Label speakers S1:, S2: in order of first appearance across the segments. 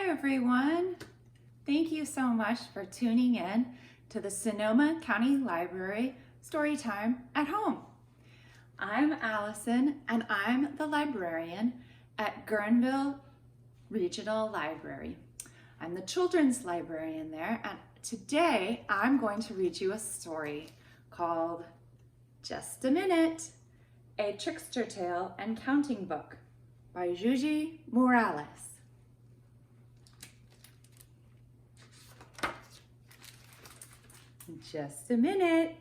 S1: everyone. Thank you so much for tuning in to the Sonoma County Library Storytime at Home. I'm Allison and I'm the librarian at Guerneville Regional Library. I'm the children's librarian there, and today I'm going to read you a story called Just a Minute, a Trickster Tale and Counting Book by Gigi Morales. Just a minute.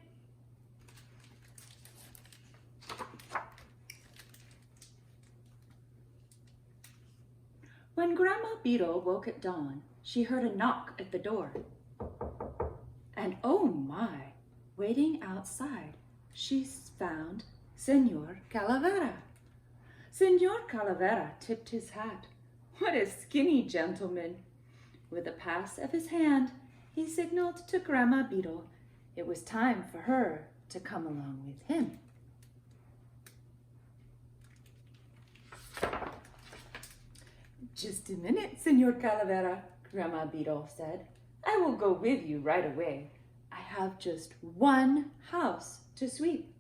S1: When Grandma Beetle woke at dawn, she heard a knock at the door. And oh my, waiting outside, she found Senor Calavera. Senor Calavera tipped his hat. What a skinny gentleman! With a pass of his hand, he signaled to Grandma Beetle it was time for her to come along with him. Just a minute, Senor Calavera, Grandma Beetle said. I will go with you right away. I have just one house to sweep.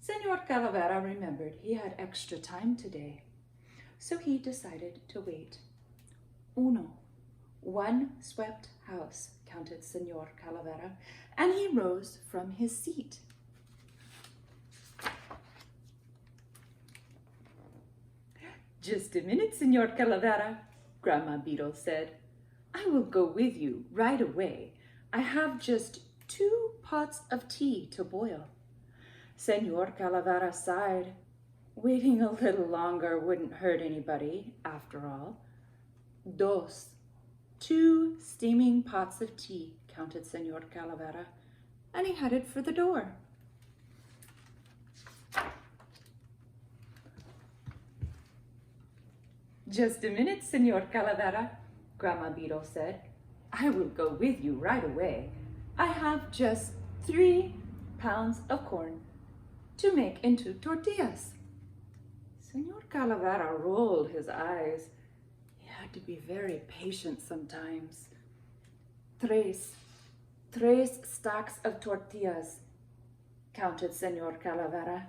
S1: Senor Calavera remembered he had extra time today, so he decided to wait. One swept house, counted Senor Calavera, and he rose from his seat. Just a minute, Senor Calavera, Grandma Beetle said. I will go with you right away. I have just 2 pots of tea to boil. Senor Calavera sighed. Waiting a little longer wouldn't hurt anybody, after all. 2 steaming pots of tea, counted Senor Calavera, and he headed for the door. Just a minute, Senor Calavera, Grandma Beetle said. I will go with you right away. I have just 3 pounds of corn to make into tortillas. Senor Calavera rolled his eyes. He had to be very patient sometimes. Tres stacks of tortillas, counted Senor Calavera,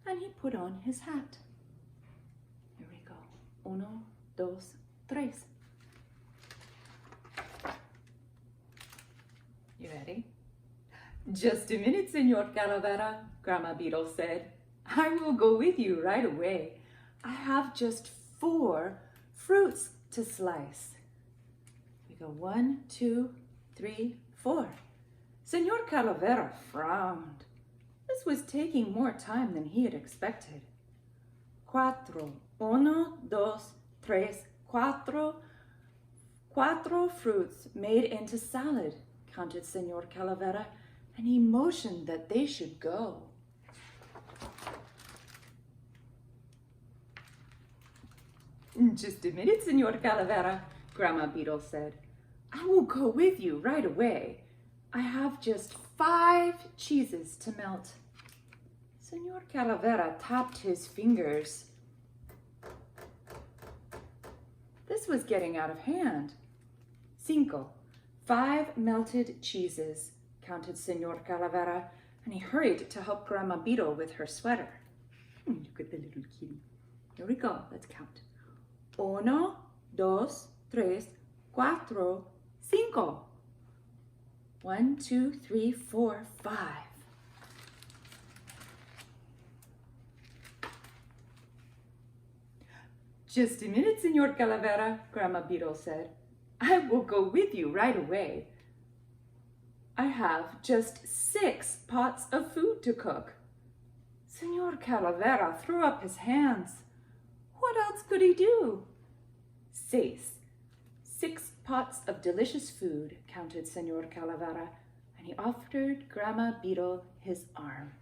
S1: and he put on his hat. Here we go. 1, 2, 3. You ready? Just a minute, Senor Calavera, Grandma Beetle said. I will go with you right away. I have just 4 fruits to slice. We go 1, 2, 3, 4. Senor Calavera frowned. This was taking more time than he had expected. 4, 1, 2, 3, 4 fruits made into salad, counted Senor Calavera, and he motioned that they should go. Just a minute, Senor Calavera, Grandma Beetle said. I will go with you right away. I have just 5 cheeses to melt. Senor Calavera tapped his fingers. This was getting out of hand. 5 melted cheeses, counted Senor Calavera, and he hurried to help Grandma Beetle with her sweater. Look at the little kitty. Here we go. Let's count. 1, 2, 3, 4, 5. 1, 2, 3, 4, 5. Just a minute, Senor Calavera, Grandma Beetle said. I will go with you right away. I have just 6 pots of food to cook. Senor Calavera threw up his hands. What else could he do? 6 pots of delicious food, counted Senor Calavera, and he offered Grandma Beetle his arm.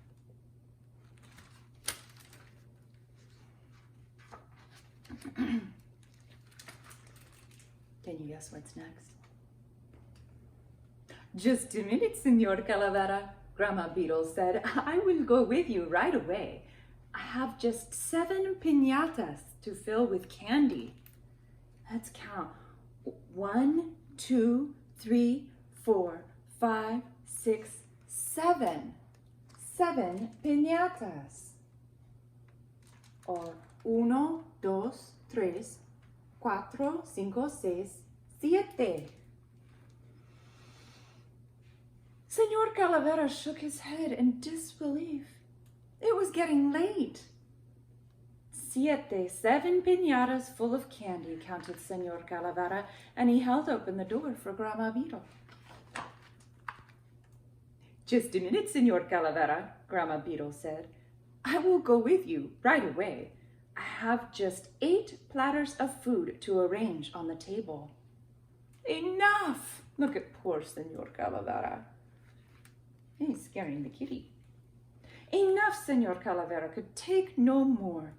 S1: Can you guess what's next? Just a minute, Senor Calavera, Grandma Beetle said. I will go with you right away. I have just 7 piñatas to fill with candy. Let's count. 1, 2, 3, 4, 5, 6, 7. 7 piñatas. Or 1, 2, 3, 4, 5, 6, 7. Senor Calavera shook his head in disbelief. It was getting late. 7 piñatas full of candy, counted Senor Calavera, and he held open the door for Grandma Beetle. Just a minute, Senor Calavera, Grandma Beetle said. I will go with you right away. I have just 8 platters of food to arrange on the table. Enough! Look at poor Senor Calavera. He's scaring the kitty. Enough, Senor Calavera could take no more.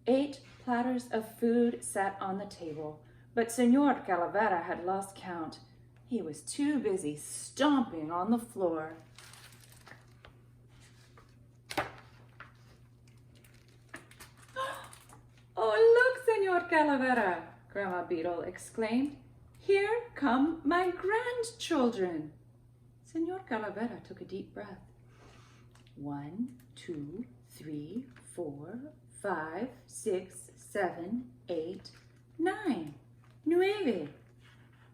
S1: 8 platters of food sat on the table, but Senor Calavera had lost count. He was too busy stomping on the floor. Oh, look, Senor Calavera, Grandma Beetle exclaimed. Here come my grandchildren. Senor Calavera took a deep breath. 1, 2, 3, 4, 5, 6, 7, 8, 9. 9.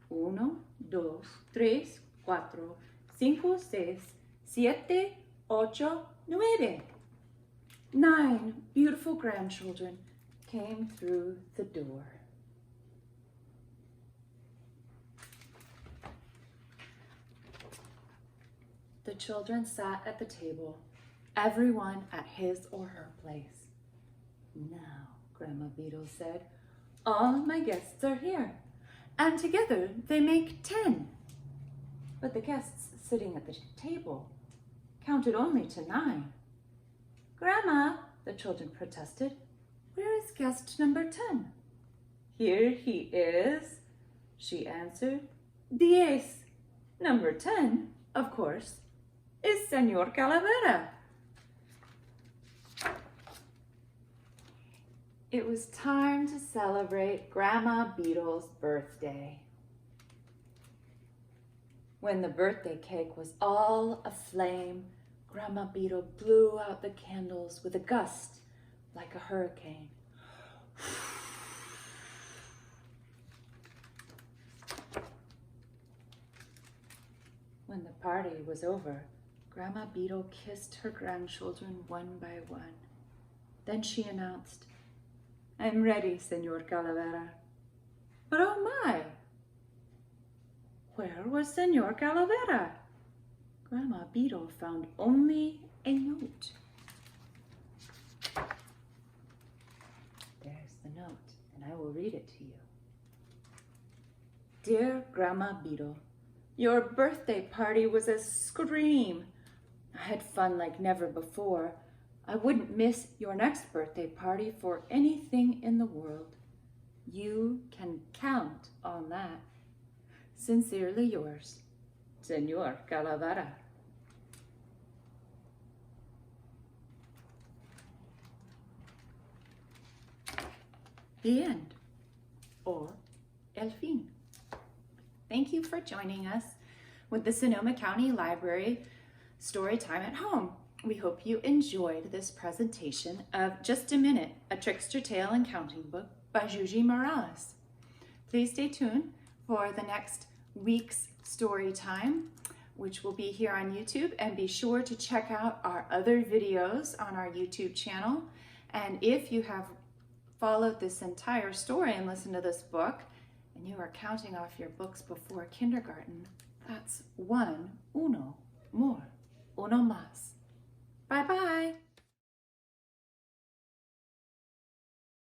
S1: 1, 2, 3, 4, 5, 6, 7, 8, 9. 9 beautiful grandchildren came through the door. The children sat at the table, everyone at his or her place. Now, Grandma Beetle said, all my guests are here, and together they make 10. But the guests sitting at the table counted only to 9. Grandma, the children protested, where is guest number 10? Here he is, she answered. 10. Number 10, of course, is Senor Calavera. It was time to celebrate Grandma Beetle's birthday. When the birthday cake was all aflame, Grandma Beetle blew out the candles with a gust like a hurricane. When the party was over, Grandma Beetle kissed her grandchildren one by one. Then she announced, I'm ready, Senor Calavera. But oh my! Where was Senor Calavera? Grandma Beetle found only a note. There's the note, and I will read it to you. Dear Grandma Beetle, your birthday party was a scream. I had fun like never before. I wouldn't miss your next birthday party for anything in the world. You can count on that. Sincerely yours, Senor Calavera. The end, or el fin. Thank you for joining us with the Sonoma County Library Storytime at Home. We hope you enjoyed this presentation of Just a Minute, A Trickster Tale and Counting Book by Juji Morales. Please stay tuned for the next week's story time, which will be here on YouTube, and be sure to check out our other videos on our YouTube channel. And if you have followed this entire story and listened to this book, and you are counting off your books before kindergarten, that's uno more, uno más. Bye-bye.